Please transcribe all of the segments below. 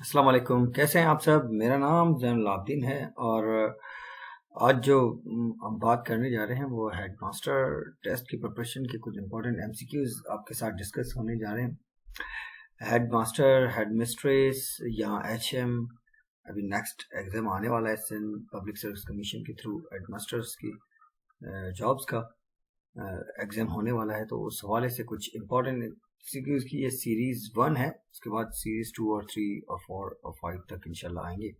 अस्सलाम वालेकुम। कैसे हैं आप सब? मेरा नाम जैनुल आबदीन है और आज जो हम बात करने जा रहे हैं वो हेडमास्टर टेस्ट की प्रिपरेशन के कुछ इंपॉर्टेंट एमसीक्यूज आपके साथ डिस्कस होने जा रहे हैं। हेडमास्टर, हेडमिस्ट्रेस या एचएम, अभी नेक्स्ट एग्जाम आने वाला है सिंध पब्लिक सर्विस कमीशन के थ्रू हेडमास्टर्स की जॉब्स का एग्जाम होने वाला है, तो उस हवाले से कुछ इंपॉर्टेंट सीरीज की ये सीरीज 1 है। उसके बाद सीरीज 2 और 3 और 4 और 5 तक इंशाल्लाह आएंगे।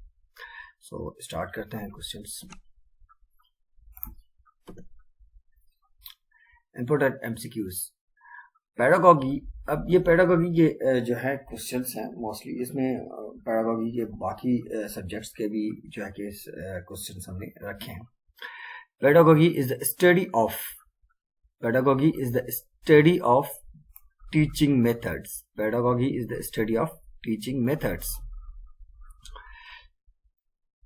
सो स्टार्ट करते हैं क्वेश्चंस। Important MCQs pedagogy. अब ये पेडागॉगी के जो है क्वेश्चंस हैं मोस्टली, इसमें पेडागॉगी के बाकी सब्जेक्ट्स के भी जो है कि क्वेश्चंस हमने रखे हैं। Pedagogy is the study of Pedagogy is the study of teaching methods. Pedagogy is the study of teaching methods.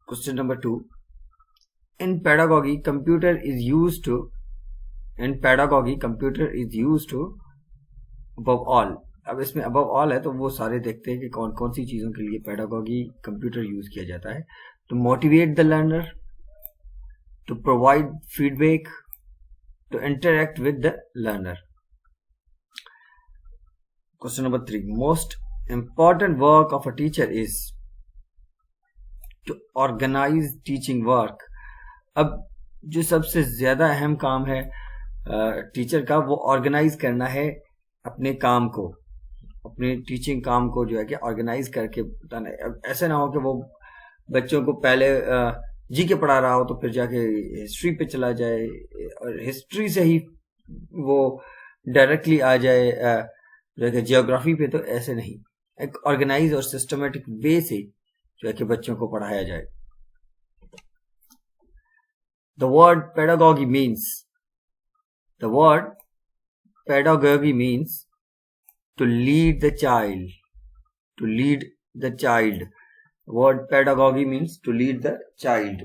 Question number 2. In pedagogy, computer is used to above all. अब इसमें above all है तो वो सारे देखते हैं कि कौन कौन सी चीज़ों के लिए pedagogy computer यूज किया जाता है। To motivate the learner, to provide feedback, to interact with the learner. Question number 3. Most important work of a teacher is to organize teaching work. अब जो सबसे ज्यादा अहम काम है टीचर का वो ऑर्गेनाइज करना है अपने काम को, अपने टीचिंग काम को जो है कि ऑर्गेनाइज करके बताना है। अब ऐसा ना हो कि वो बच्चों को पहले जी के पढ़ा रहा हो तो फिर जाके हिस्ट्री पे चला जाए और हिस्ट्री से ही वो डायरेक्टली आ जाए जो है कि जियोग्राफी पे। तो ऐसे नहीं, एक ऑर्गेनाइज और सिस्टमेटिक वे से जो है कि बच्चों को पढ़ाया जाए। The word pedagogy means to lead the child. Word pedagogy means to lead the child.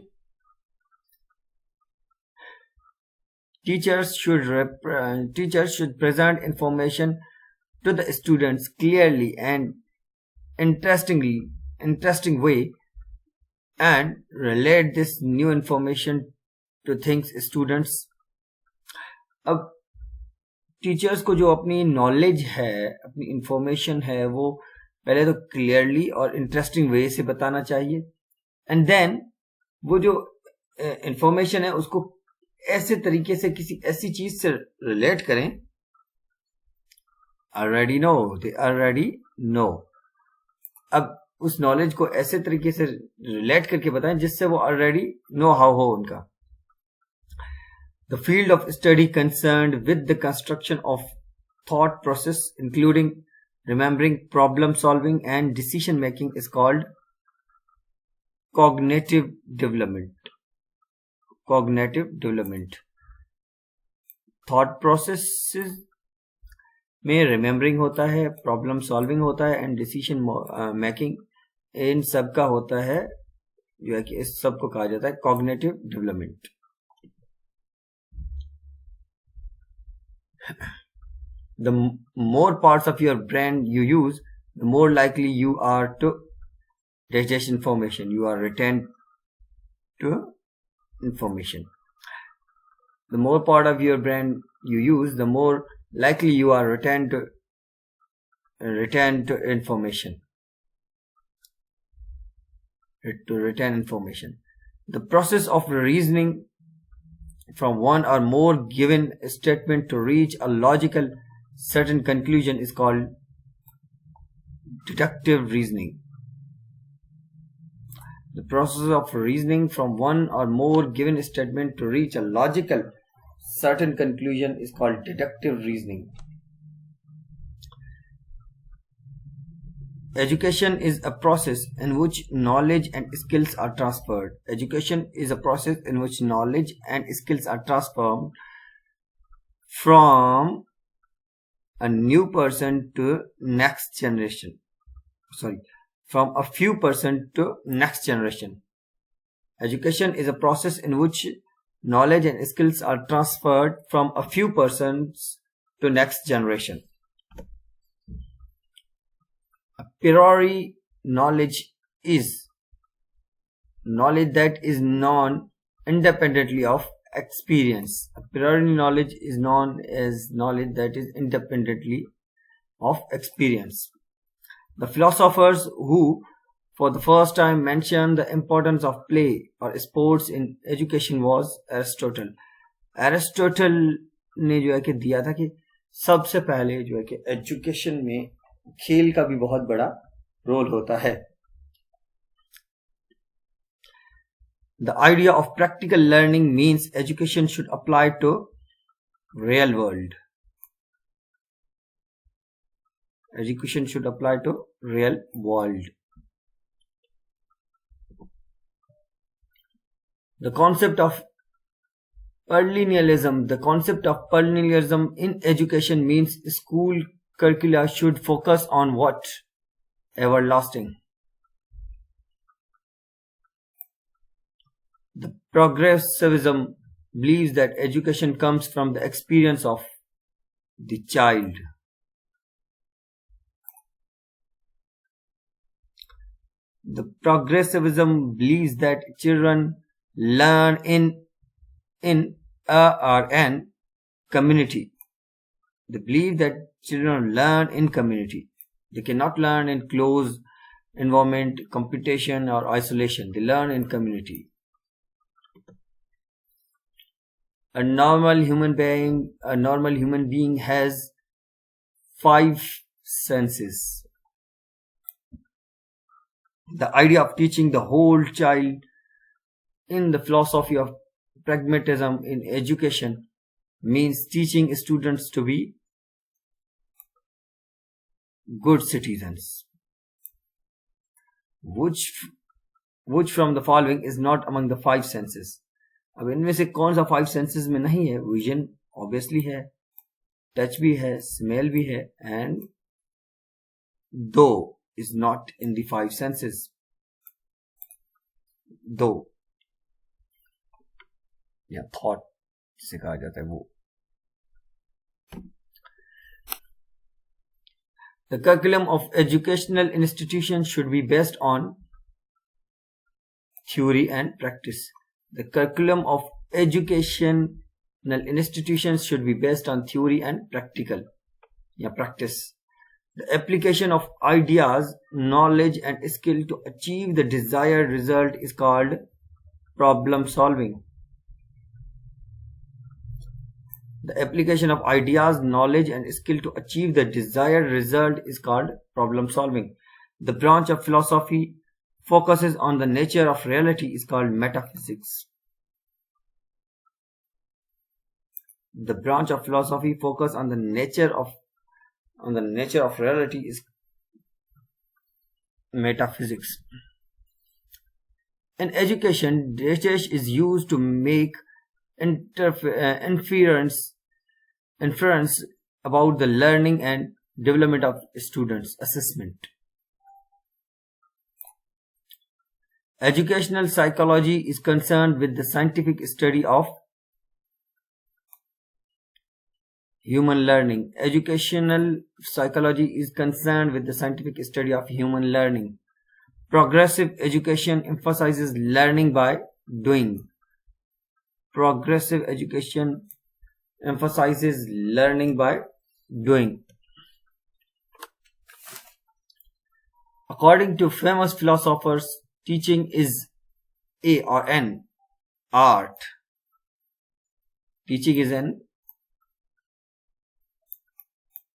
Teachers should present information to the students clearly and interesting way and relate this new information to things students. अब teachers को जो अपनी knowledge है, अपनी information है, वो पहले तो क्लियरली और इंटरेस्टिंग वे से बताना चाहिए एंड देन वो जो इंफॉर्मेशन है उसको ऐसे तरीके से किसी ऐसी चीज से रिलेट करें। They already know. अब उस नॉलेज को ऐसे तरीके से रिलेट करके बताएं जिससे वो ऑलरेडी नो हाउ हो उनका। The field of study concerned with the construction of thought process including remembering, problem solving and decision making is called cognitive development. Thought processes में remembering होता है, problem solving होता है and decision making, इन सब का होता है जो है कि इस सब को कहा जाता है cognitive development. The more parts of your brain you use, the more likely you are to digest information. You are retain to information. The more part of your brain you use, the more likely you are retain to information. To retain information. The process of reasoning from one or more given statement to reach a logical certain conclusion is called deductive reasoning. The process of reasoning from one or more given statement to reach a logical certain conclusion is called deductive reasoning. Education is a process in which knowledge and skills are transferred. Education is a process in which knowledge and skills are transferred from a new person to next generation. From a few person to next generation. Education is a process in which knowledge and skills are transferred from a few persons to next generation. A priori knowledge is knowledge that is known independently of experience. A priori knowledge is known as knowledge that is independently of experience. The philosophers who for the first time mentioned the importance of play or sports in education was Aristotle. Aristotle ने जो है कि दिया था कि सबसे पहले जो है कि एजुकेशन में खेल का भी बहुत बड़ा रोल होता है. The idea of practical learning means education should apply to real world. Education should apply to real world. The concept of Perennialism in education means school curricula should focus on what? Everlasting. The progressivism believes that education comes from the experience of the child. The progressivism believes that children learn in a or an community. They believe that children learn in community. They cannot learn in closed environment, competition or isolation. They learn in community. A normal human being has 5 senses. The idea of teaching the whole child in the philosophy of pragmatism in education means teaching students to be good citizens. Which from the following is not among the 5 senses? अब इनमें से कौन सा 5 senses में नहीं है? Vision obviously है, touch भी है, स्मेल भी है, एंड दो is not in the 5 senses. दो या थॉट जिसे कहा जाता है वो. The curriculum of educational institutions should be based on theory and practice. The curriculum of educational institutions should be based on theory and practice. The application of ideas, knowledge and skill to achieve the desired result is called problem solving. The application of ideas, knowledge and skill to achieve the desired result is called problem solving. The branch of philosophy focuses on the nature of reality is called metaphysics. The branch of philosophy focuses on the nature of reality is metaphysics. In education, data is used to make inference about the learning and development of students. Assessment. Educational psychology is concerned with the scientific study of human learning. Educational psychology is concerned with the scientific study of human learning. Progressive education emphasizes learning by doing. Progressive education emphasizes learning by doing. According to famous philosophers, teaching is an art. Teaching is an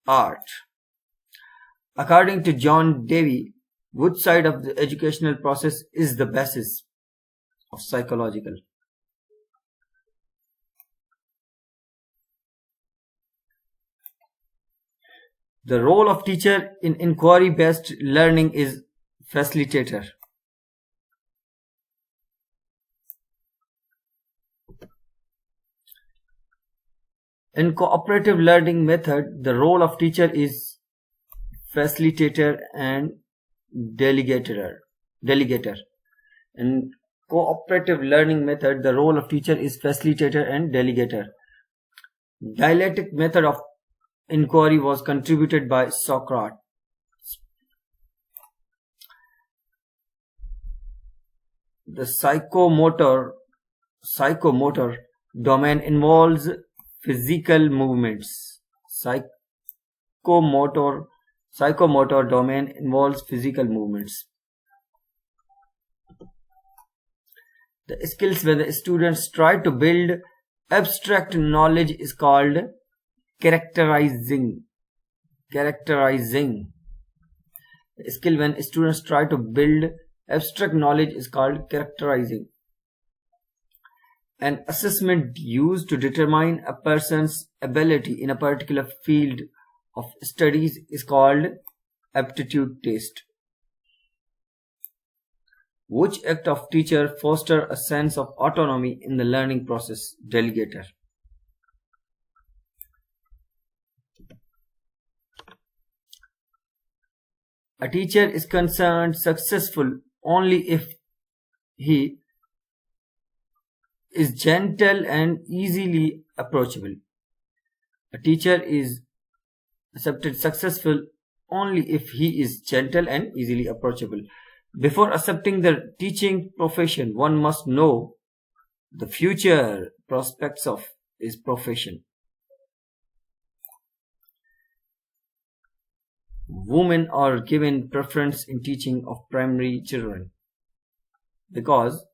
art. According to John Dewey, which side of the educational process is the basis of psychological? The role of teacher in inquiry-based learning is facilitator. In cooperative learning method, the role of teacher is facilitator and delegator. In cooperative learning method, the role of teacher is facilitator and delegator. Dialectic method of inquiry was contributed by Socrates. The psychomotor domain involves physical movements. Psychomotor domain involves physical movements. The skills when the students try to build abstract knowledge is called characterizing. The skill when students try to build abstract knowledge is called characterizing. An assessment used to determine a person's ability in a particular field of studies is called aptitude test. Which act of teacher foster a sense of autonomy in the learning process? Delegator. A teacher is considered successful only if he is gentle and easily approachable. A teacher is accepted successful only if he is gentle and easily approachable. Before accepting the teaching profession, one must know the future prospects of his profession. Women are given preference in teaching of primary children because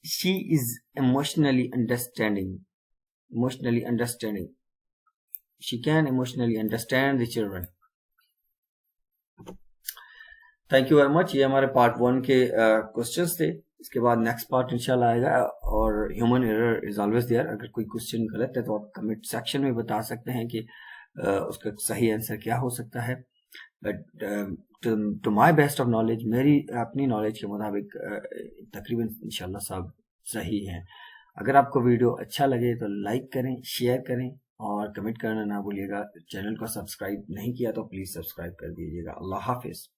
she is emotionally understanding. She can emotionally understand the children. Thank you very much. ये हमारे part 1 के questions थे. इसके बाद next part इंशाल्लाह आएगा. और human error is always there. अगर कोई क्वेश्चन गलत है तो आप कमेंट सेक्शन में बता सकते हैं कि उसका सही आंसर क्या हो सकता है. But to my best of knowledge, मेरी अपनी नॉलेज के मुताबिक तकरीबन इंशाल्लाह सब सही है. अगर आपको वीडियो अच्छा लगे तो लाइक करें, शेयर करें और कमेंट करना ना भूलिएगा. चैनल को सब्सक्राइब नहीं किया तो प्लीज़ सब्सक्राइब कर दीजिएगा. अल्लाह हाफिज़.